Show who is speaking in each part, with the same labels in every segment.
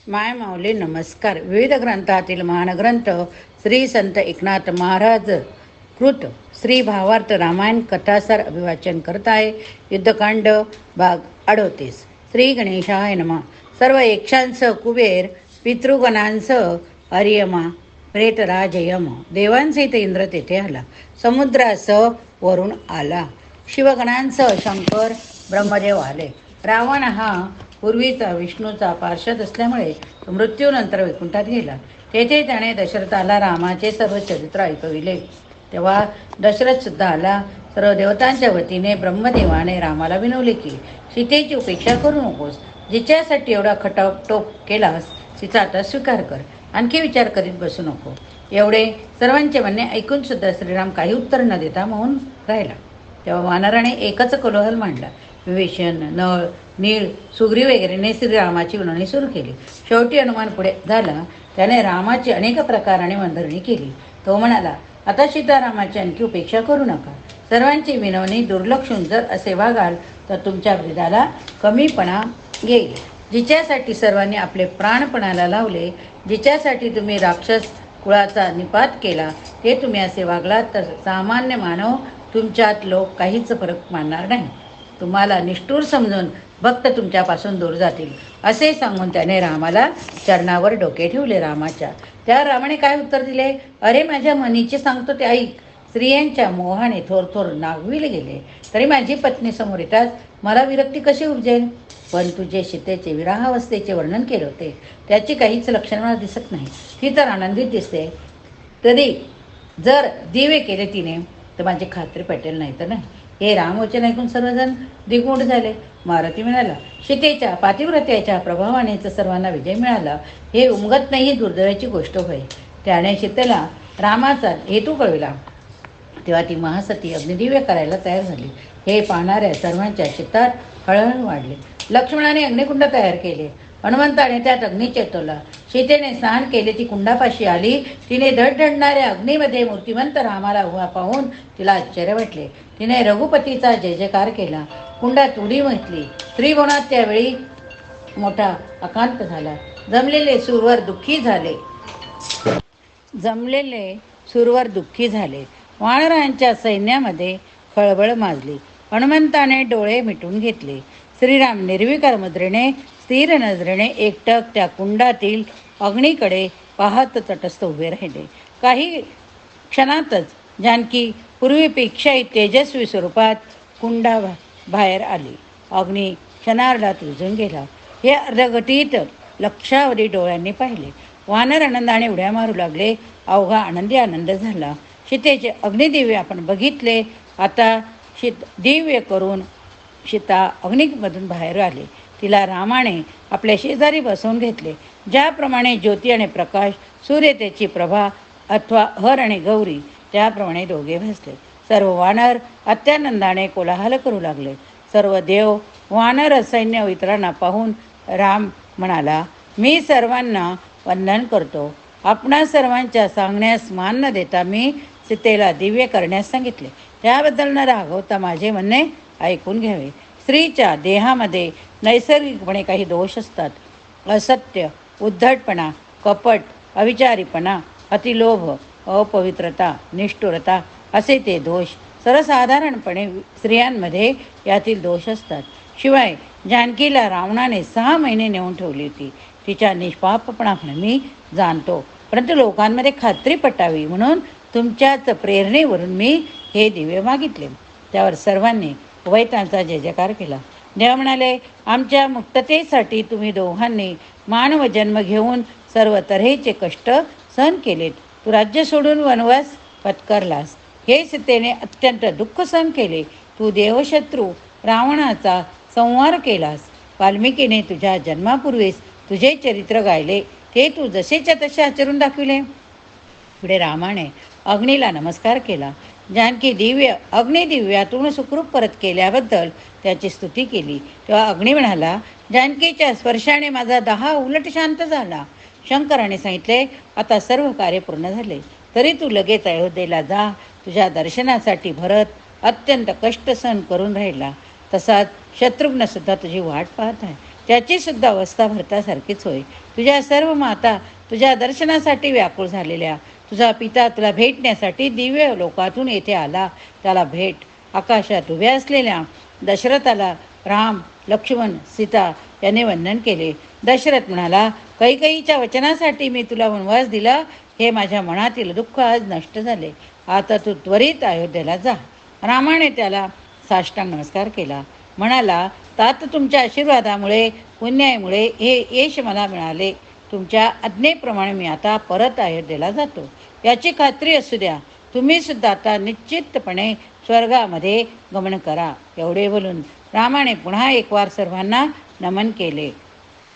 Speaker 1: माय माऊली नमस्कार. विविध ग्रंथातील महानग्रंथ श्री संत एकनाथ महाराज कृत श्री भावार्थ रामायण कथासार अभिवाचन करत आहे. युद्धकांड भाग 38. श्री गणेशाय नमः. सर्व यक्षांसह कुबेर, पितृगणांसह अर्यमा, प्रेतराज यम, देवांसहित इंद्र तेथे आला. समुद्रासह वरुण आला. शिवगणांसह शंकर, ब्रह्मदेव आले. रावण हा पूर्वीचा विष्णूचा पार्षद असल्यामुळे तो मृत्यूनंतर वैकुंठात गेला. तेथे त्याने दशरथाला रामाचे सर्व चरित्र ऐकविले. तेव्हा दशरथ सुद्धा आला. सर्व देवतांच्या वतीने ब्रह्मदेवाने रामाला विनवले की सीतेची उपेक्षा करू नकोस. जिच्यासाठी एवढा खटाटोप केलास तिचा आता स्वीकार कर. आणखी विचार करीत बसू नको. एवढे सर्वांचे म्हणणे ऐकून सुद्धा श्रीराम काही उत्तर न देता मौन राहिला. तेव्हा वानराने एकच कोलाहल मांडला. विभीषण, नळ, नीळ, सुग्रीव वगैरेने श्रीरामाची विनवणी सुरू केली. शेवटी हनुमान पुढे झाला. त्याने रामाची अनेक प्रकाराने वंदरणी केली. तो म्हणाला, आता सीतारामाची आणखी उपेक्षा करू नका. सर्वांची विनवणी दुर्लक्षून जर असे वागाल तर तुमच्या ब्रीदाला कमीपणा येईल. जिच्यासाठी सर्वांनी आपले प्राणपणाला लावले, जिच्यासाठी तुम्ही राक्षस कुळाचा निपात केला, ते तुम्ही असे वागलात तर सामान्य मानव तुमच्यात लोक काहीच फरक मानणार नाही. तुम्हाला निष्ठूर समजून भक्त तुमच्यापासून दूर जातील. असे सांगून त्याने रामाला चरणावर डोके ठेवले. त्या रामाने काय उत्तर दिले? अरे माझ्या मनीचे सांगतो ते ऐक. स्त्रियांच्या मोहाने थोर नागविले गेले तरी माझी पत्नी समोर येताच मला विरक्ती कशी उपजेल? पण तुझे सीतेचे विराहावस्थेचे वर्णन केले होते त्याची काहीच लक्षण मला दिसत नाही. ती तर आनंदित दिसते. तरी जर दिवे केले तिने तर माझी खात्री पटेल, नाही तर नाही. हे रामवचन ऐकून सर्वजण दिग्मूढ झाले. मारुती म्हणाला, सीतेच्या पातिव्रत्याच्या प्रभावानेच सर्वांना विजय मिळाला. हे उमगत नाही, ही दुर्दैवाची गोष्ट होय. त्याने सीतेला रामाचा हेतू कळविला. तेव्हा ती महासती अग्निदिव्य करायला तयार झाली. हे पाहणाऱ्या सर्वांच्या चित्तात हळहळ वाढले. लक्ष्मणाने अग्निकुंड तयार केले. हनुमंताने त्यात अग्नी चेतवला. सीतेने स्नान केले. ती कुंडापाशी आली. तिने धडधडणाऱ्या अग्नीमध्ये मूर्तिमंत रामाला उभा पाहून तिला आश्चर्य वाटले. तिने रघुपतीचा जय जयकार केला. कुंडात उडी घेतली. त्रिभुवनात त्यावेळी मोठा आकांत झाला. जमलेले सुरवर दुःखी झाले. वानरांच्या सैन्यामध्ये खळबळ माजली. हनुमंताने डोळे मिटून घेतले. श्रीराम निर्विकार मुद्रेने स्थिर नजरेने एकटक त्या कुंडातील अग्नीकडे पाहत तटस्थ उभे राहिले. काही क्षणातच जानकी पूर्वीपेक्षाही तेजस्वी स्वरूपात कुंडा बाहेर आली. अग्नी क्षणार्धात विझून गेला. हे अर्धघटित लक्षावधी डोळ्यांनी पाहिले. वानर आनंदाने उड्या मारू लागले. अवघा आनंदी आनंद झाला. सीतेचे अग्निदिव्य आपण बघितले. आता दिव्य करून सीता अग्नीमधून बाहेर आली. तिला रामाने आपल्या शेजारी बसवून घेतले. ज्याप्रमाणे ज्योती आणि प्रकाश, सूर्य त्याची प्रभा अथवा हर आणि गौरी, त्याप्रमाणे दोघे भासले. सर्व वानर अत्यानंदाने कोलाहल करू लागले. सर्व देव वानर सैन्य इतरांना पाहून राम म्हणाला, मी सर्वांना वंदन करतो. आपणा सर्वांच्या सांगण्यास मान न देता मी सीतेला दिव्य करण्यास सांगितले. त्याबद्दल न रागवता माझे म्हणणे ऐकून घ्यावे. स्त्रीच्या देहामध्ये नैसर्गिकपणे काही दोष असतात. असत्य, उद्धटपणा, कपट, अविचारीपणा, अतिलोभ, अपवित्रता, निष्ठुरता असे ते दोष. सर्वसाधारणपणे स्त्रियांमध्ये यातील दोष असतात. शिवाय जानकीला रावणाने 6 महिने नेऊन ठेवली होती. तिच्या निष्पापपणाकडे मी जाणतो, परंतु लोकांमध्ये खात्री पटावी म्हणून तुमच्याच प्रेरणेवरून मी हे दिवे मागितले. त्यावर सर्वांनी उभयतांचा जय जयकार केला. देव म्हणाले, आमच्या मुक्ततेसाठी तुम्ही दोघांनी मानव जन्म घेऊन सर्व तऱ्हेचे कष्ट सहन केलेत. तू राज्य सोडून वनवास पत्करलास. हे सीतेने अत्यंत दुःख सहन केले. तू देवशत्रू रावणाचा संहार केलास. वाल्मिकीने तुझ्या जन्मापूर्वीच तुझे चरित्र गायले. ते तू जसेच्या तसे आचरून दाखविले. पुढे रामाने अग्नीला नमस्कार केला. जानकी अग्निदिव्यातून सुखरूप परत केल्याबद्दल त्याची स्तुती केली. तेव्हा अग्नी म्हणाला, जानकीच्या स्पर्शाने माझा 10 उलट शांत झाला. शंकराने सांगितले, आता सर्व कार्य पूर्ण झाले. तरी तू लगेच अयोध्येला जा. तुझ्या दर्शनासाठी भरत अत्यंत कष्ट सहन करून राहिला. तसाच शत्रुघ्न सुद्धा तुझी वाट पाहत आहे. त्याची सुद्धा अवस्था भरतासारखीच होय. तुझ्या सर्व माता तुझ्या दर्शनासाठी व्याकुळ झालेल्या, तुझा पिता तुला भेटण्यासाठी दिव्य लोकातून येथे आला. त्याला भेट. आकाशात उभ्या असलेल्या दशरथाला राम, लक्ष्मण, सीता याने वंदन केले. दशरथ म्हणाला, कैकेयीच्या वचनासाठी मी तुला वनवास दिला. हे माझ्या मनातील दुःख आज नष्ट झाले. आता तू त्वरित अयोध्येला जा. रामाने त्याला साष्टांग नमस्कार केला. म्हणाला, तात तुमच्या आशीर्वादामुळे, पुण्यामुळे हे यश मला मिळाले. तुमच्या आज्ञेप्रमाणे मी आता परत अयोध्येला जातो. याची खात्री असू द्या. तुम्ही सुद्धा आता निश्चितपणे स्वर्गामध्ये गमन करा. एवढे बोलून रामाने पुन्हा एक वार सर्वांना नमन केले.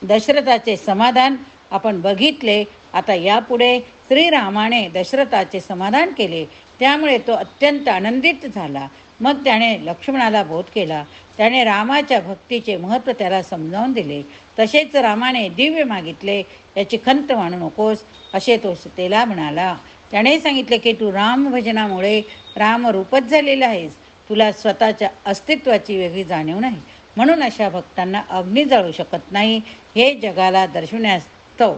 Speaker 1: दशरथाचे समाधान आपण बघितले. आता यापुढे श्रीरामाने दशरथाचे समाधान केले. त्यामुळे तो अत्यंत आनंदित झाला. मग त्याने लक्ष्मणाला बोध केला. त्याने रामाच्या भक्तीचे महत्त्व त्याला समजावून दिले. तसेच रामाने दिव्य मागितले. याची खंत मानू नकोस असे तो सीतेला म्हणाला. त्याने सांगितले की तू रामभजनामुळे रामरूपच झालेला आहेस. तुला स्वतःच्या अस्तित्वाची वेगळी जाणीव नाही. म्हणून अशा भक्तांना अग्नी जळू शकत नाही हे जगाला दर्शवण्यास्तव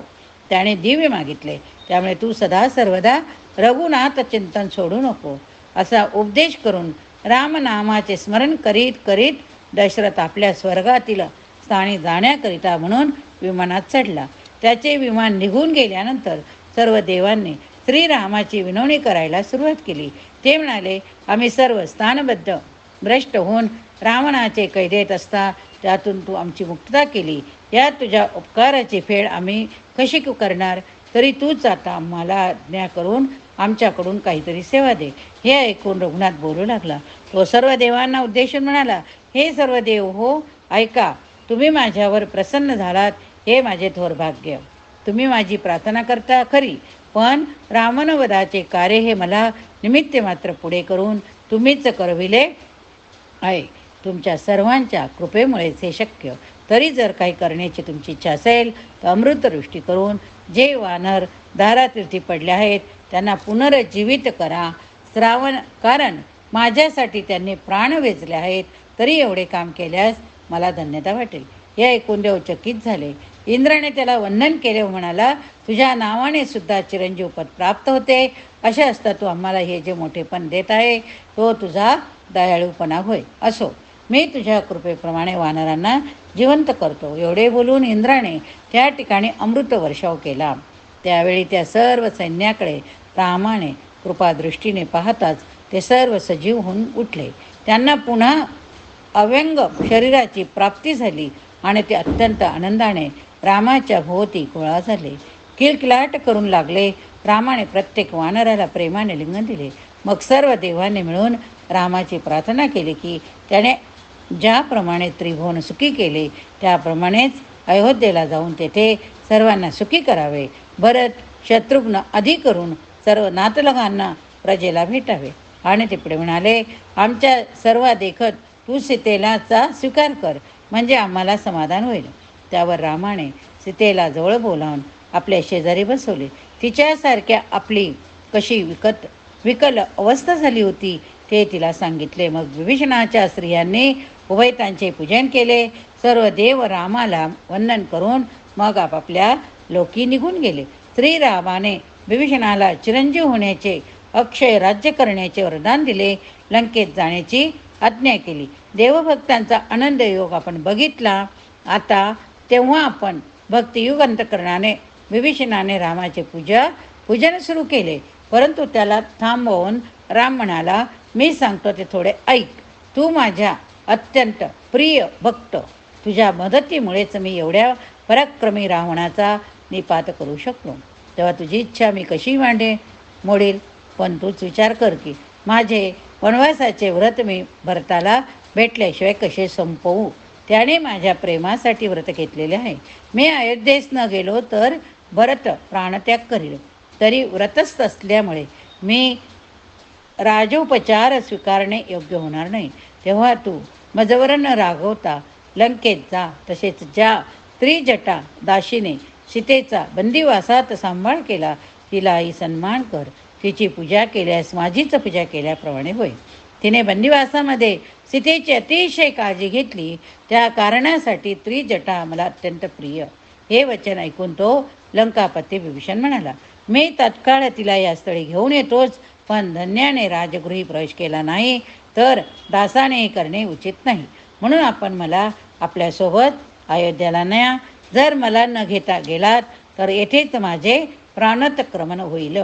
Speaker 1: त्याने दिव्य मागितले. त्यामुळे तू सदा सर्वदा रघुनाथ चिंतन सोडू नको असा उपदेश करून रामनामाचे स्मरण करीत करीत दशरथ आपल्या स्वर्गातील स्थानी जाण्याकरिता म्हणून विमानात चढला. त्याचे विमान निघून गेल्यानंतर सर्व देवांनी श्रीरामाची विनवणी करायला सुरुवात केली. ते म्हणाले, आम्ही सर्व स्थानबद्ध भ्रष्ट होऊन रावणाचे कैदेत असता त्यातून तू आमची मुक्तता केली. या तुझ्या उपकाराची फेड आम्ही कशी करणार? तरी तूच आता आम्हाला आज्ञा करून आमच्याकडून काहीतरी सेवा दे. हे ऐकून रघुनाथ बोलू लागला. तो सर्व देवांना उद्देशून म्हणाला, हे सर्व देव हो, ऐका. तुम्ही माझ्यावर प्रसन्न झालात हे माझे थोर भाग्य. तुम्ही माझी प्रार्थना करता खरी, पण रावणवधाचे कार्य हे मला निमित्त मात्र पुढे करून तुम्हीच करविले आहे. तुमच्या सर्वांच्या कृपेमुळेच हे शक्य. तरी जर काही करण्याची तुमची इच्छा असेल तर अमृतवृष्टी करून जे वानर दारातीर्थी पडले आहेत त्यांना पुनर्जीवित करा. कारण माझ्यासाठी त्यांनी प्राण वेचले आहेत. तरी एवढे काम केल्यास मला धन्यता वाटेल. हे ऐकून देव चकित झाले. इंद्राने त्याला वंदन केले व म्हणाला, तुझ्या नावाने सुद्धा चिरंजीव पद प्राप्त होते. असे असता तू आम्हाला हे जे मोठेपण देत आहे तो तुझा दयाळूपणा होय. असो, मी तुझ्या कृपेप्रमाणे वानरांना जिवंत करतो. एवढे बोलून इंद्राने त्या ठिकाणी अमृत वर्षाव केला. त्यावेळी त्या सर्व सैन्याकडे रामाने कृपादृष्टीने पाहताच ते सर्व सजीव होऊन उठले. त्यांना पुन्हा अव्यंग शरीराची प्राप्ती झाली आणि ते अत्यंत आनंदाने रामाच्या भोवती गोळा झाले. किलकिलाट करून लागले. रामाने प्रत्येक वानराला प्रेमाने लिंगन दिले. मग सर्व देवांनी मिळून रामाची प्रार्थना केली की त्याने ज्याप्रमाणे त्रिभुवन सुखी केले त्याप्रमाणेच अयोध्येला जाऊन तेथे सर्वांना सुखी करावे. भरत, शत्रुघ्न आदी करून सर्व नातलगांना प्रजेला भेटावे. आणि ते पुढे म्हणाले, आमच्या सर्व देखत तू सीतेलाचा स्वीकार कर, म्हणजे आम्हाला समाधान होईल. त्यावर रामाने सीतेला जवळ बोलावून आपल्या शेजारी बसवले. तिच्यासारख्या आपली कशी विकल अवस्था झाली होती ते तिला सांगितले. मग विभीषणाच्या स्त्रियांनी उभयतांचे पूजन केले. सर्व देव रामाला वंदन करून मग आपापल्या लोकी निघून गेले. श्रीरामाने विभीषणाला चिरंजीव होण्याचे, अक्षय राज्य करण्याचे वरदान दिले. लंकेत जाण्याची आज्ञा केली. देवभक्तांचा आनंद योग आपण बघितला. आता तेव्हा आपण भक्तियुग अंतकरणाने विभीषणाने रामाचे पूजन सुरू केले. परंतु त्याला थांबवून राम म्हणाला, मी सांगतो ते थोडे ऐक. तू माझ्या अत्यंत प्रिय भक्त. तुझ्या मदतीमुळेच मी एवढ्या पराक्रमी रावणाचा निपात करू शकलो. तेव्हा तुझी इच्छा मी कशी मोडील. पण तूच विचार कर की माझे वनवासाचे व्रत मी भरताला भेटल्याशिवाय कसे संपवू. त्याने माझ्या प्रेमासाठी व्रत घेतलेले आहे. मी अयोध्येस न गेलो तर भरत प्राणत्याग करील. तरी व्रतस्थ असल्यामुळे मी राजोपचार स्वीकारणे योग्य होणार नाही. तेव्हा तू मजवर न रागवता लंकेत जा. तसेच ज्या त्रिजटा दाशीने सीतेचा बंदिवासात सांभाळ केला तिलाही सन्मान कर. तिची पूजा केल्यास माझीच पूजा केल्याप्रमाणे होय. तिने बंदिवासामध्ये सीतेची अतिशय काळजी घेतली, त्या कारणासाठी त्रिजटा मला अत्यंत प्रिय. हे वचन ऐकून तो लंकापती विभीषण म्हणाला, मी तत्काळ तिला या स्थळी घेऊन येतोच, पण धन्याने राजगृही प्रवेश केला नाही तर दासाने करणे उचित नाही. म्हणून आपण मला आपल्यासोबत अयोध्येला न्या. जर मला न घेता गेलात तर येथेच माझे प्राणतक्रमण होईल.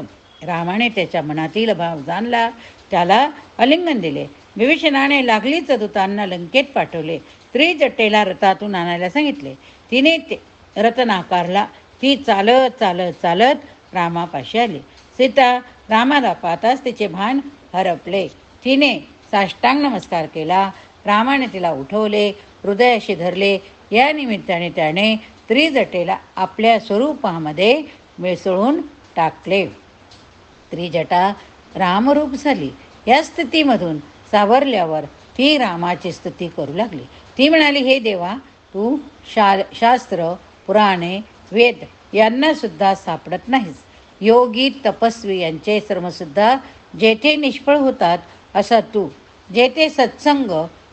Speaker 1: रामाने त्याच्या मनातील भाव जाणला, त्याला आलिंगन दिले. विभीषणाने लागलीच दूतांना लंकेत पाठवले. त्रिजटेला रथातून आणायला सांगितले. तिने ते रथ नाकारला. ती चालत चालत चालत रामापाशी आली. सीता रामाला पाहताच तिचे भान हरपले. तिने साष्टांग नमस्कार केला. रामाने तिला उठवले, हृदयाशी धरले. या निमित्ताने त्याने त्रिजटेला आपल्या स्वरूपामध्ये मिसळून टाकले. त्रिजटा रामरूप झाली. या स्थितीमधून सावरल्यावर ती रामाची स्तुती करू लागली. ती म्हणाली, हे देवा, तू शास्त्र, पुराणे, वेद यांना सुद्धा सापडत नाहीस. योगी तपस्वी यांचे श्रमसुद्धा जेथे निष्फळ होतात, असा तू जेथे सत्संग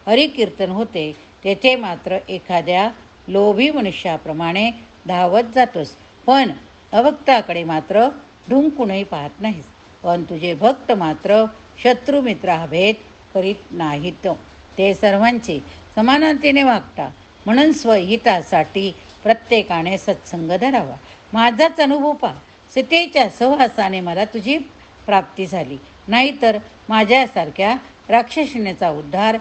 Speaker 1: हरिकीर्तन होते तेथे मात्र एखाद्या लोभी मनुष्याप्रमाणे धावत जातोस, पण अभक्ताकडे मात्र ढुंकूनही पाहत नाहीस. पण तुझे भक्त मात्र शत्रुमित्र हा भेद करीत नाहीत. ते सर्वांची समानतेने वागता. म्हणून स्वहितासाठी प्रत्येकाने सत्संग धरावा. माझाच अनुभव पहा. सीतेच्या सहवासाने मला तुझी प्राप्ती झाली, नाहीतर माझ्यासारख्या राक्षसीनेचा उद्धार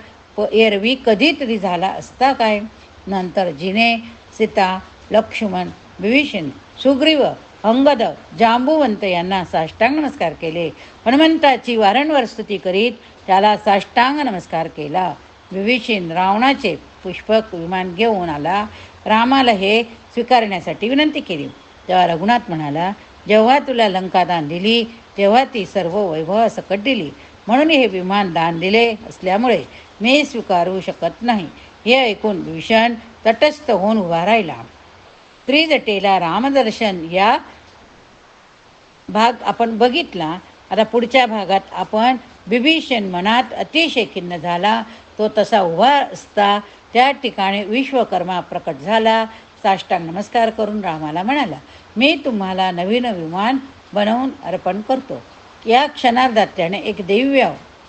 Speaker 1: एरवी कधीतरी झाला असता काय. नंतर जिने सीता, लक्ष्मण, विभीषण, सुग्रीव, अंगद, जांबुवंत यांना साष्टांग नमस्कार केले. हनुमंताची वारंवार स्तुती करीत त्याला साष्टांग नमस्कार केला. विभीषण रावणाचे पुष्पक विमान घेऊन आला. रामाला हे स्वीकारण्यासाठी विनंती केली. तेव्हा रघुनाथ म्हणाला, जेव्हा तुला लंका दान दिली तेव्हा ती सर्व वैभवासकट दिली, म्हणून हे विमान दान दिले असल्यामुळे मी स्वीकारू शकत नाही. हे ऐकून विभीषण तटस्थ होऊन उभा राहिला. त्रिजटेला रामदर्शन या भाग आपण बघितला. आता पुढच्या भागात आपण विभीषण मनात अतिशय खिन्न झाला. तो तसा उभा असता त्या ठिकाणी विश्वकर्मा प्रकट झाला. साष्टांग नमस्कार करून रामाला म्हणाला, मी तुम्हाला नवीन विमान बनवून अर्पण करतो. या क्षणार्धात त्याने एक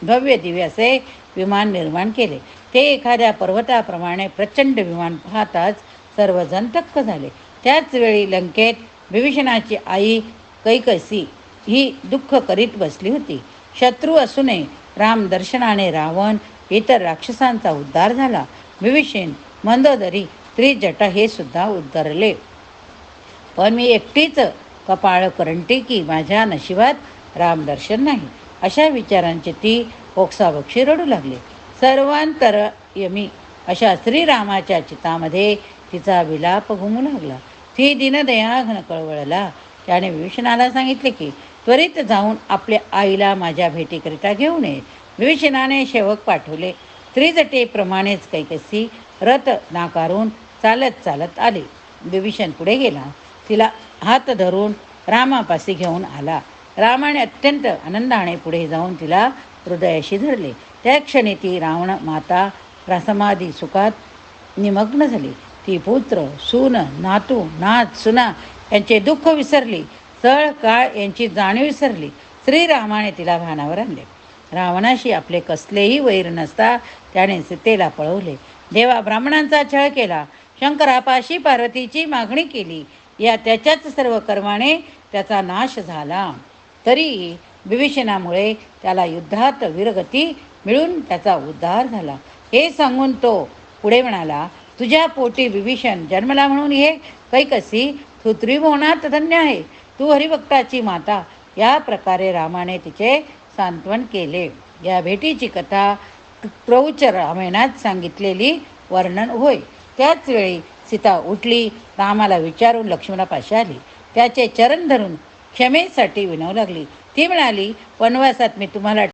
Speaker 1: भव्य दिव्य असे विमान निर्माण केले. ते एखाद्या पर्वताप्रमाणे प्रचंड विमान पाहताच सर्वजण थक्क झाले. त्याच वेळी लंकेत विभीषणाची आई कैकसी ही दुःख करीत बसली होती. शत्रू असूनही रामदर्शनाने रावण इतर राक्षसांचा उद्धार झाला. विभीषण, मंदोदरी, त्रिजटा हे सुद्धा उद्धारले. पण मी एकटीच कपाळ करंटी की माझ्या नशिबात रामदर्शन नाही. अशा विचारांची ती ओक्साबक्षी रडू लागली. सर्वांतरयमी अशा श्रीरामाच्या चितामध्ये तिचा विलाप घुमू लागला. ती दीनदयाघन कळवळला. त्याने विभीषणाला सांगितले की त्वरित जाऊन आपल्या आईला माझ्या भेटीकरिता घेऊन ये. विभीषणाने सेवक पाठवले. त्रिजटेप्रमाणेच कैकसी रथ नाकारून चालत चालत आले. विभीषण पुढे गेला. तिला हात धरून रामापाशी घेऊन आला. रामाने अत्यंत आनंदाने पुढे जाऊन तिला हृदयाशी धरले. त्या क्षणी ती रावण माता समाधी सुखात निमग्न झाली. ती पुत्र, सून, नातू, नात, सुना यांचे दुःख विसरली. चळ काळ यांची जाणीव विसरली. श्रीरामाने तिला भानावर आणले. रावणाशी आपले कसलेही वैर नसता त्याने सीतेला पळवले. देवा ब्राह्मणांचा छळ केला. शंकरापाशी पार्वतीची मागणी केली. या त्याच्याच सर्व कर्माने त्याचा नाश झाला. तरी विभीषणामुळे त्याला युद्धात वीरगती मिळून त्याचा उद्धार झाला. हे सांगून तो पुढे म्हणाला, तुझ्या पोटी विभीषण जन्मला म्हणून हे कैकसी तू त्रिभुवनात धन्य आहे. तू हरिभक्ताची माता. या प्रकारे रामाने तिचे सांत्वन केले. या भेटीची कथा क्रौच रामायणात सांगितलेली वर्णन होय. त्याच वेळी सीता उठली. रामाला विचारून लक्ष्मणापाशी आली. त्याचे चरण धरून क्षमेसाठी विनवू लागली. ती म्हणाली, वनवासात मी तुम्हाला